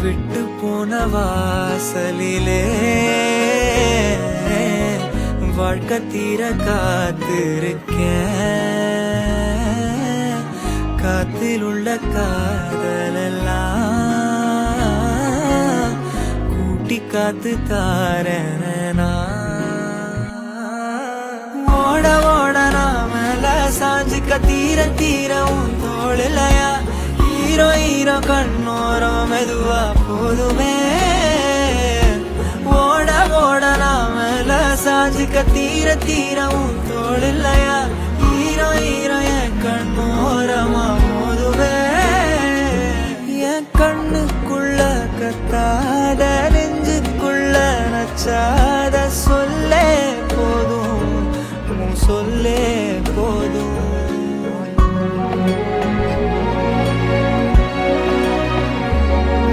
விட்டு போன வாசலிலே வாழ்க்கை தீர காத்திருக்கேன். காத்தில் உள்ள காதலெல்லாம் கூட்டி காத்து தாரனா. ஓட ஓட நாமல சாஞ்சிக்க தீர தீரவும் தோழலையா. ஹீரோ ஹீரோ கண்ணோரம் மெதுவா போதுமே. ஓட ஓட நாமல சாஞ்சிக்க தீர தீரவும் தோழலையா. ஹீரோ ஹீரோ என் கண்ணோரமா போதுமே. என் கண்ணுக்குள்ள கத்தாத நெஞ்சுக்குள்ள நச்சாத சொல்லே போதும். சொல்லே